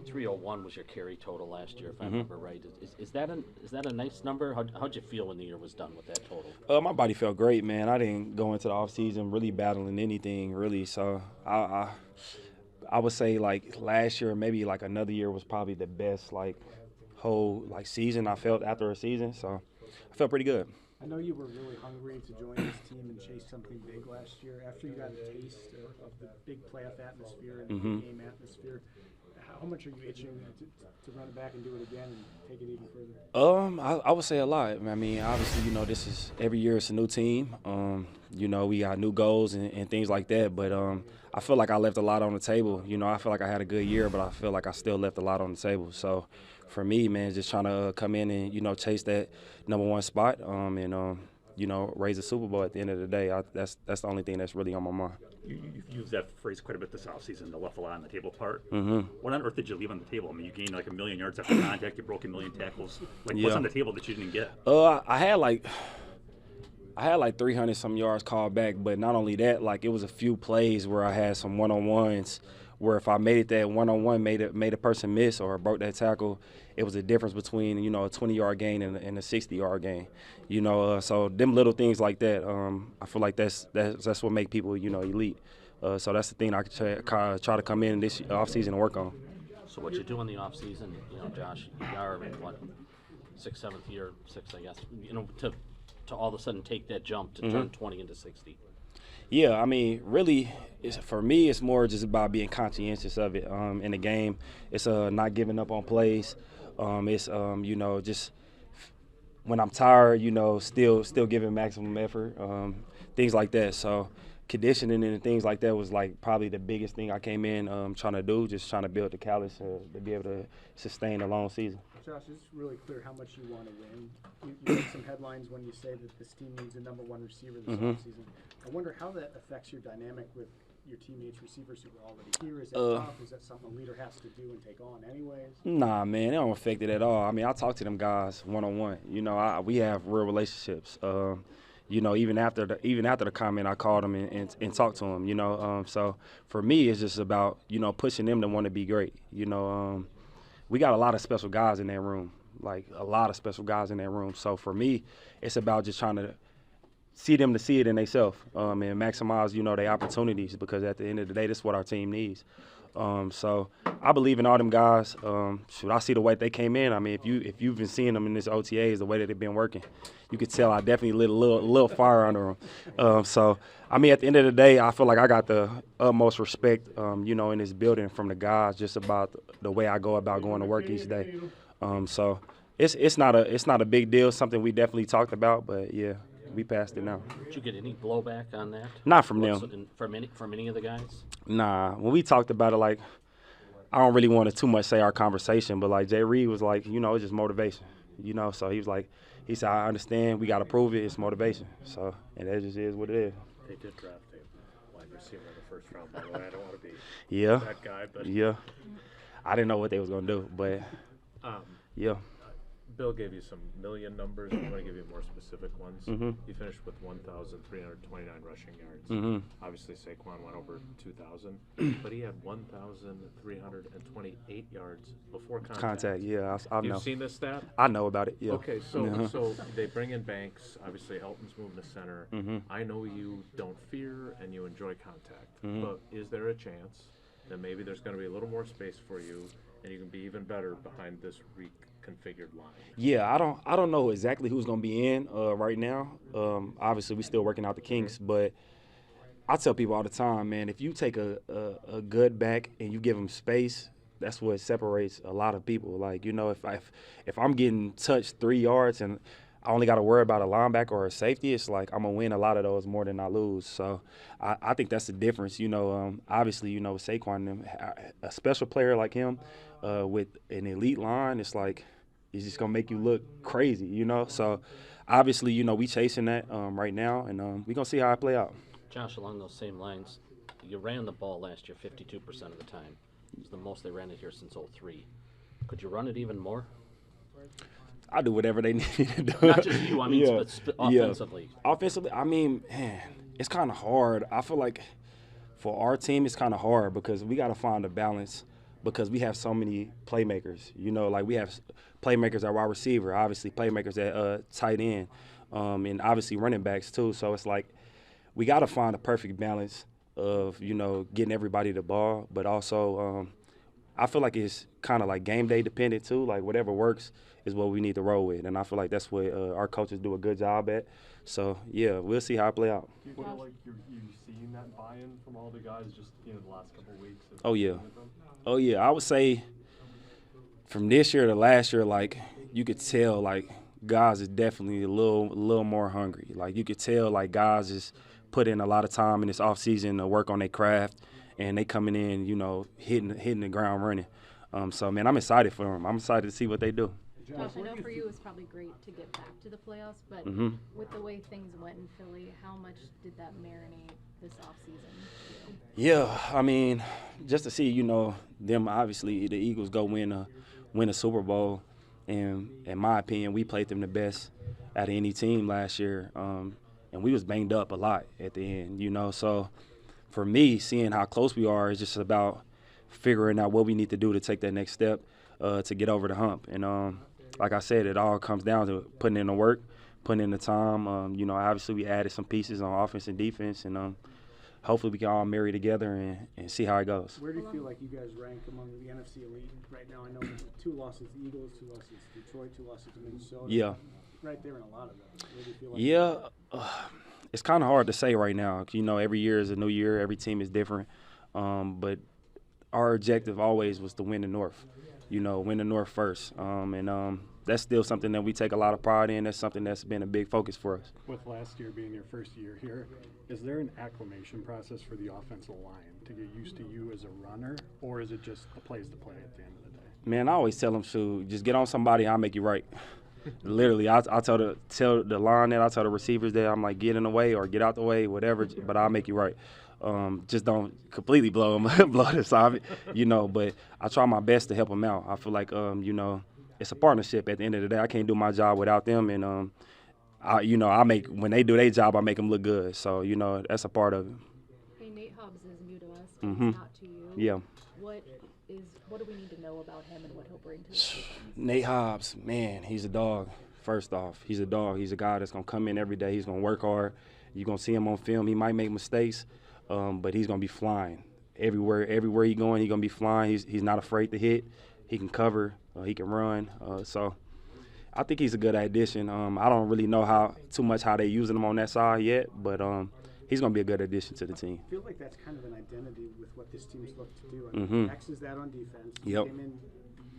.301 was your carry total last year, if I remember right. Is that a nice number? How'd you feel when the year was done with that total? My body felt great, man. I didn't go into the off season really battling anything, really. So I would say like last year, maybe like another year was probably the best like whole like season I felt after a season. So I felt pretty good. I know you were really hungry to join this team and chase something big last year. After you got a taste of the big playoff atmosphere and the big game atmosphere, how much are you itching to run it back and do it again and take it even further? I would say a lot. I mean, obviously, this is every year it's a new team. We got new goals and things like that. But I feel like I left a lot on the table. I feel like I had a good year, but I feel like I still left a lot on the table. So for me, man, just trying to come in and chase that #1 spot and raise the Super Bowl at the end of the day. That's the only thing that's really on my mind. You've used that phrase quite a bit this offseason, the left a lot on the table part. Mm-hmm. What on earth did you leave on the table? I mean, you gained like 1 million yards after contact, you broke 1 million tackles. What's Yeah. on the table that you didn't get? I had like 300 some yards called back, but not only that, like it was a few plays where I had some one-on-ones where if I made it that one-on-one made a person miss or broke that tackle, it was a difference between a 20-yard gain and a 60-yard gain. So them little things like that, I feel like that's what make people elite. So that's the thing I could try to come in this offseason and work on. So what you do in the off season, Josh, you are in what, sixth, I guess, to all of a sudden take that jump to turn 20 into 60. Yeah, I mean, really, for me, it's more just about being conscientious of it in the game. It's not giving up on plays. It's just when I'm tired, still giving maximum effort, things like that. So conditioning and things like that was like probably the biggest thing I came in trying to do, just trying to build the callus to be able to sustain a long season. Josh, it's really clear how much you want to win. You make some headlines when you say that this team needs a #1 receiver this offseason. I wonder how that affects your dynamic with your teammates, receivers who are already here. Is that tough? Is that something a leader has to do and take on anyways? Nah, man, it don't affect it at all. I mean, I talk to them guys one-on-one. We have real relationships. Even after the comment, I called them and talked to them. So for me, it's just about pushing them to want to be great. We got a lot of special guys in that room, like a lot of special guys in that room. So for me, it's about just trying to see them to see it in themselves and maximize, their opportunities because at the end of the day, that's what our team needs. So I believe in all them guys. I see the way they came in. I mean, if you've been seeing them in this OTAs, the way that they've been working, you could tell I definitely lit a little fire under them. So I mean, at the end of the day, I feel like I got the utmost respect, in this building from the guys, just about the way I go about going to work each day. So it's not a big deal. Something we definitely talked about, but yeah. We passed it now. Did you get any blowback on that? Not from them. From any of the guys? Nah. When we talked about it, like, I don't really want to too much say our conversation, but like Jay Reed was like, it's just motivation. So he was like, he said, I understand. We got to prove it. It's motivation. So, and that just is what it is. They did draft a wide receiver in the first round, by the way. I don't want to be that guy, but Yeah. I didn't know what they was going to do, but yeah. Bill gave you some million numbers. I'm going to give you more specific ones. He finished with 1,329 rushing yards. Obviously, Saquon went over 2,000, but he had 1,328 yards before contact. Yeah, I know. You've seen this stat? I know about it, yeah. Okay, so they bring in Banks. Obviously, Elton's moving to center. I know you don't fear and you enjoy contact, but is there a chance that maybe there's going to be a little more space for you and you can be even better behind this reconfigured line? Yeah, I don't know exactly who's going to be in right now. Obviously, we're still working out the kinks, but I tell people all the time, man, if you take a good back and you give them space, that's what separates a lot of people. Like, if I'm getting touched 3 yards and I only got to worry about a linebacker or a safety, it's like I'm going to win a lot of those more than I lose. So I think that's the difference. Obviously, with Saquon, a special player like him with an elite line, it's like it's just going to make you look crazy, So obviously, we chasing that right now, and we're going to see how it play out. Josh, along those same lines, you ran the ball last year 52% of the time. It's the most they ran it here since '03. Could you run it even more? I do whatever they need to do. Not just you, I mean, offensively. Offensively, I mean, man, it's kind of hard. I feel like for our team, it's kind of hard because we got to find a balance because we have so many playmakers. You know, like we have playmakers at wide receiver, obviously playmakers at tight end, and obviously running backs too. So it's like we got to find a perfect balance of, you know, getting everybody the ball, but also I feel like it's kind of like game day dependent too. Like whatever works is what we need to roll with, and I feel like that's what our coaches do a good job at. So yeah, we'll see how it play out. Do you feel like you're seeing that buy-in from all the guys just the last couple of weeks? Of Oh, yeah. playing with them? Oh yeah, I would say from this year to last year, like you could tell, like guys is definitely a little more hungry. Like you could tell, like guys is put in a lot of time in this off season to work on their craft, and they coming in, you know, hitting the ground running. So man, I'm excited for them. I'm excited to see what they do. Josh, I know for you it was probably great to get back to the playoffs, but Mm-hmm. with the way things went in Philly, how much did that marinate this offseason? Yeah, I mean, just to see, you know, them obviously the Eagles go win a Super Bowl, and in my opinion, we played them the best out of any team last year, and we was banged up a lot at the end, you know. So for me, seeing how close we are is just about figuring out what we need to do to take that next step to get over the hump. And like I said, it all comes down to putting in the work, putting in the time. You know, obviously we added some pieces on offense and defense, and hopefully we can all marry together and see how it goes. Where do you feel like you guys rank among the NFC elite right now? I know 2 losses to the Eagles, 2 losses to Detroit, 2 losses to Minnesota. Yeah. Right there in a lot of them. Where do you feel like Yeah, it's kind of hard to say right now. You know, every year is a new year. Every team is different. But our objective always was to win the North. You know, win the North first. And that's still something that we take a lot of pride in. That's something that's been a big focus for us. With last year being your first year here, is there an acclimation process for the offensive line to get used to you as a runner, or is it just the plays to play at the end of the day? Man, I always tell them, shoot, just get on somebody, I'll make you right. Literally, I tell the line that, I tell the receivers that, I'm like, get in the way or get out the way, whatever, but I'll make you right. Just don't completely blow the assignment, you know, but I try my best to help them out. I feel like, you know, it's a partnership at the end of the day. I can't do my job without them, and, when they do their job, I make them look good. So, you know, that's a part of it. Hey, Nate Hobbs is new to us, Mhm. it's not to you. Yeah. What do we need to know about him and what he'll bring to the defense? Nate Hobbs, man, he's a dog. First off, he's a dog. He's a guy that's going to come in every day. He's going to work hard. You're going to see him on film. He might make mistakes, but he's going to be flying. Everywhere he's going, he's going to be flying. He's not afraid to hit. He can cover. He can run. So I think he's a good addition. I don't really know too much how they're using him on that side yet, but he's going to be a good addition to the team. I feel like that's kind of an identity with what this team's looked to do. I Mhm. mean, X is that on defense. You Yep. came in,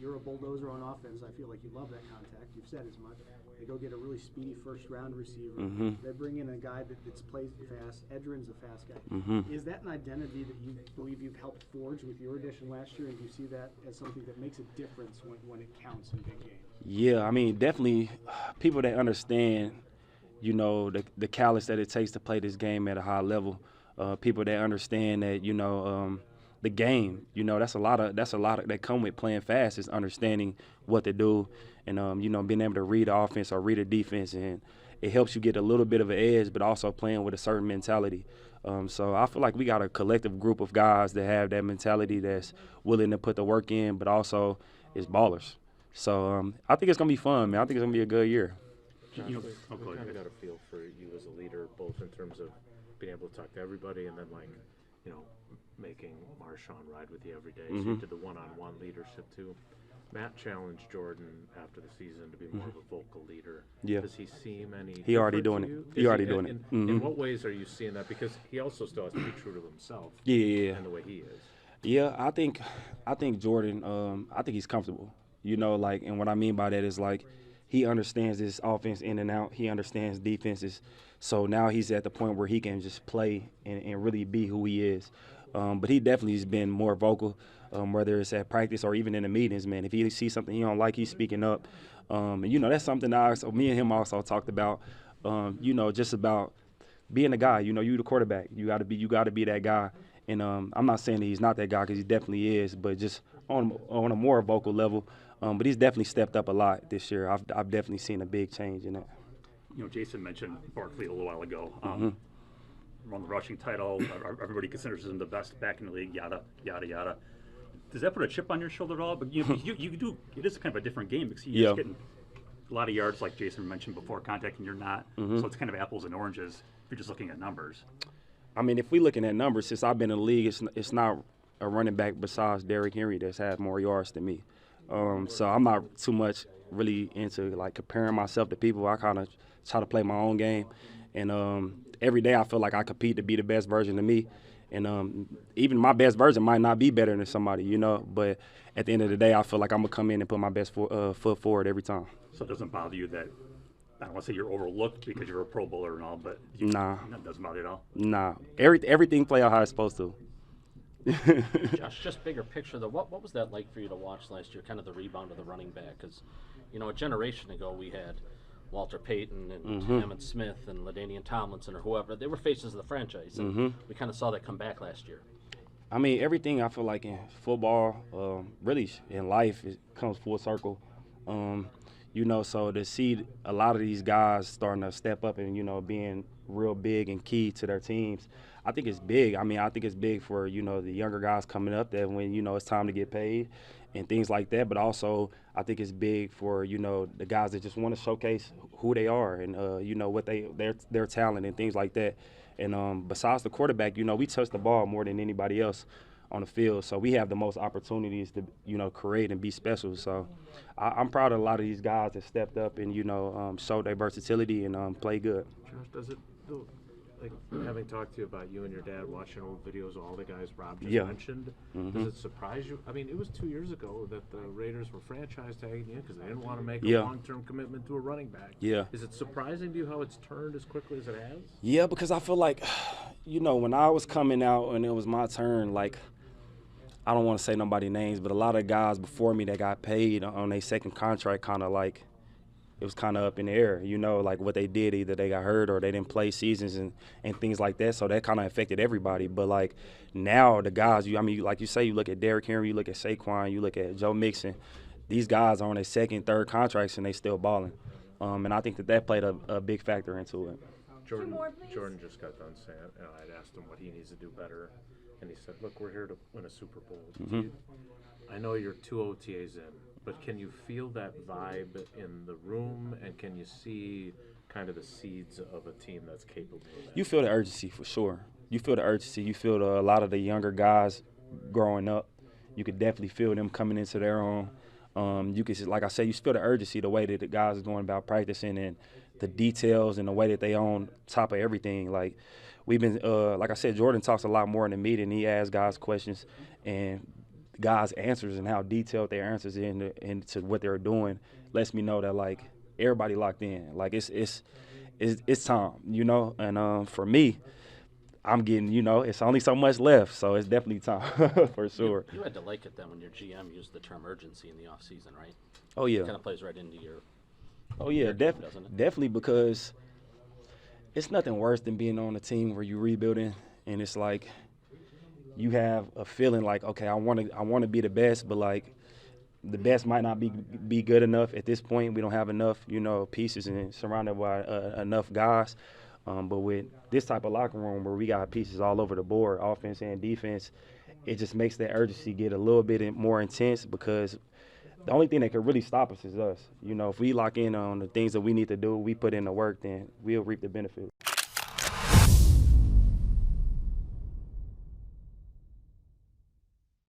you're a bulldozer on offense. I feel like you love that contact. You've said as much. They go get a really speedy first-round receiver. Mhm. They bring in a guy that's plays fast. Edrin's a fast guy. Mhm. Is that an identity that you believe you've helped forge with your addition last year, and do you see that as something that makes a difference when it counts in big games? Yeah, I mean, definitely people that understand, you know, the callous that it takes to play this game at a high level. People that understand that, you know, the game, you know, that's a lot of that come with playing fast, is understanding what to do and, you know, being able to read the offense or read the defense, and it helps you get a little bit of an edge, but also playing with a certain mentality. So I feel like we got a collective group of guys that have that mentality, that's willing to put the work in, but also is ballers. So I think it's going to be fun, man. I think it's going to be a good year. Josh, You know- we oh, go ahead. kind of got a feel for you as a leader, both in terms of being able to talk to everybody and then, like, you know, making Marshawn ride with you every day. So you Mhm. did the one-on-one leadership too. Matt challenged Jordan after the season to be more of a vocal leader. Yeah. Does he seem any He already different doing to it. you? He Is already doing it. In Mhm. what ways are you seeing that? Because he also still has to be true to himself Yeah. and the way he is. Yeah, I think Jordan, I think he's comfortable. You know, like, and what I mean by that is, like, he understands this offense in and out. He understands defenses. So now he's at the point where he can just play and really be who he is. But he definitely has been more vocal, whether it's at practice or even in the meetings, man. If he sees something he don't like, he's speaking up. And, you know, that's something me and him also talked about, you know, just about being a guy. You know, you the quarterback. You got to be that guy. And I'm not saying that he's not that guy, because he definitely is, but just on a more vocal level. But he's definitely stepped up a lot this year. I've definitely seen a big change in that. You know, Jason mentioned Barkley a little while ago. Mhm. Won the rushing title. Everybody considers him the best back in the league. Yada yada yada. Does that put a chip on your shoulder at all? But you do. It is kind of a different game because you're Yeah. just getting a lot of yards, like Jason mentioned before, contact, and you're not. So it's kind of apples and oranges if you're just looking at numbers. I mean, if we looking at numbers, since I've been in the league, it's not a running back besides Derrick Henry that's had more yards than me. So I'm not too much really into like comparing myself to people. I kind of try to play my own game, and every day I feel like I compete to be the best version of me. And even my best version might not be better than somebody, you know. But at the end of the day, I feel like I'm gonna come in and put my best foot forward every time. So it doesn't bother you that, I don't want to say you're overlooked because you're a Pro Bowler and all, but Nah. That doesn't bother you at all. Nah, everything play out how it's supposed to. Josh, just bigger picture though, what was that like for you to watch last year, kind of the rebound of the running back? Because, you know, a generation ago we had Walter Payton and Emmitt Smith and LaDainian Tomlinson or whoever. They were faces of the franchise, and we kind of saw that come back last year. I mean, everything I feel like in football, really in life, it comes full circle. You know, so to see a lot of these guys starting to step up and, you know, being real big and key to their teams, I think it's big. I mean, I think it's big for, you know, the younger guys coming up that when, you know, it's time to get paid and things like that. But also, I think it's big for, you know, the guys that just want to showcase who they are and, you know, what their talent and things like that. And besides the quarterback, you know, we touch the ball more than anybody else on the field. So we have the most opportunities to, you know, create and be special. So I'm proud of a lot of these guys that stepped up and, you know, showed their versatility and play good. Josh, does it, like, having talked to you about you and your dad watching old videos of all the guys Rob just mentioned, does it surprise you? I mean, it was 2 years ago that the Raiders were franchise tagging you because they didn't want to make a long-term commitment to a running back. Yeah. Is it surprising to you how it's turned as quickly as it has? Yeah, because I feel like, you know, when I was coming out and it was my turn, like, I don't want to say nobody names, but a lot of guys before me that got paid on their second contract kind of like, it was kind of up in the air, you know, like what they did, either they got hurt or they didn't play seasons and things like that. So that kind of affected everybody. But like now the guys, I mean, like you say, you look at Derrick Henry, you look at Saquon, you look at Joe Mixon, these guys are on their second, third contracts and they still balling. And I think that played a big factor into it. Jordan just got done saying, and I'd asked him what he needs to do better. And he said, look, we're here to win a Super Bowl. I know you're 2 OTAs in, but can you feel that vibe in the room, and can you see kind of the seeds of a team that's capable of that? You feel the urgency for sure. You feel the urgency. You feel a lot of the younger guys growing up. You could definitely feel them coming into their own. You could, like I said, you feel the urgency, the way that the guys are going about practicing and the details and the way that they on top of everything. Like we've been, like I said, Jordan talks a lot more in the meeting. He asks guys questions and guys' answers and how detailed their answers into what they're doing lets me know that like everybody locked in. Like it's time, you know. And for me, I'm getting, you know, it's only so much left, so it's definitely time for sure. You had to like it then when your GM used the term urgency in the off season, right? Oh yeah. It kind of plays right into your. Oh yeah, your game, doesn't it? definitely, because it's nothing worse than being on a team where you're rebuilding and it's like you have a feeling like, okay, I want to be the best, but like the best might not be good enough at this point. We don't have enough, you know, pieces and surrounded by enough guys. But with this type of locker room where we got pieces all over the board, offense and defense, it just makes that urgency get a little bit more intense because the only thing that could really stop us is us. You know, if we lock in on the things that we need to do, we put in the work, then we'll reap the benefits.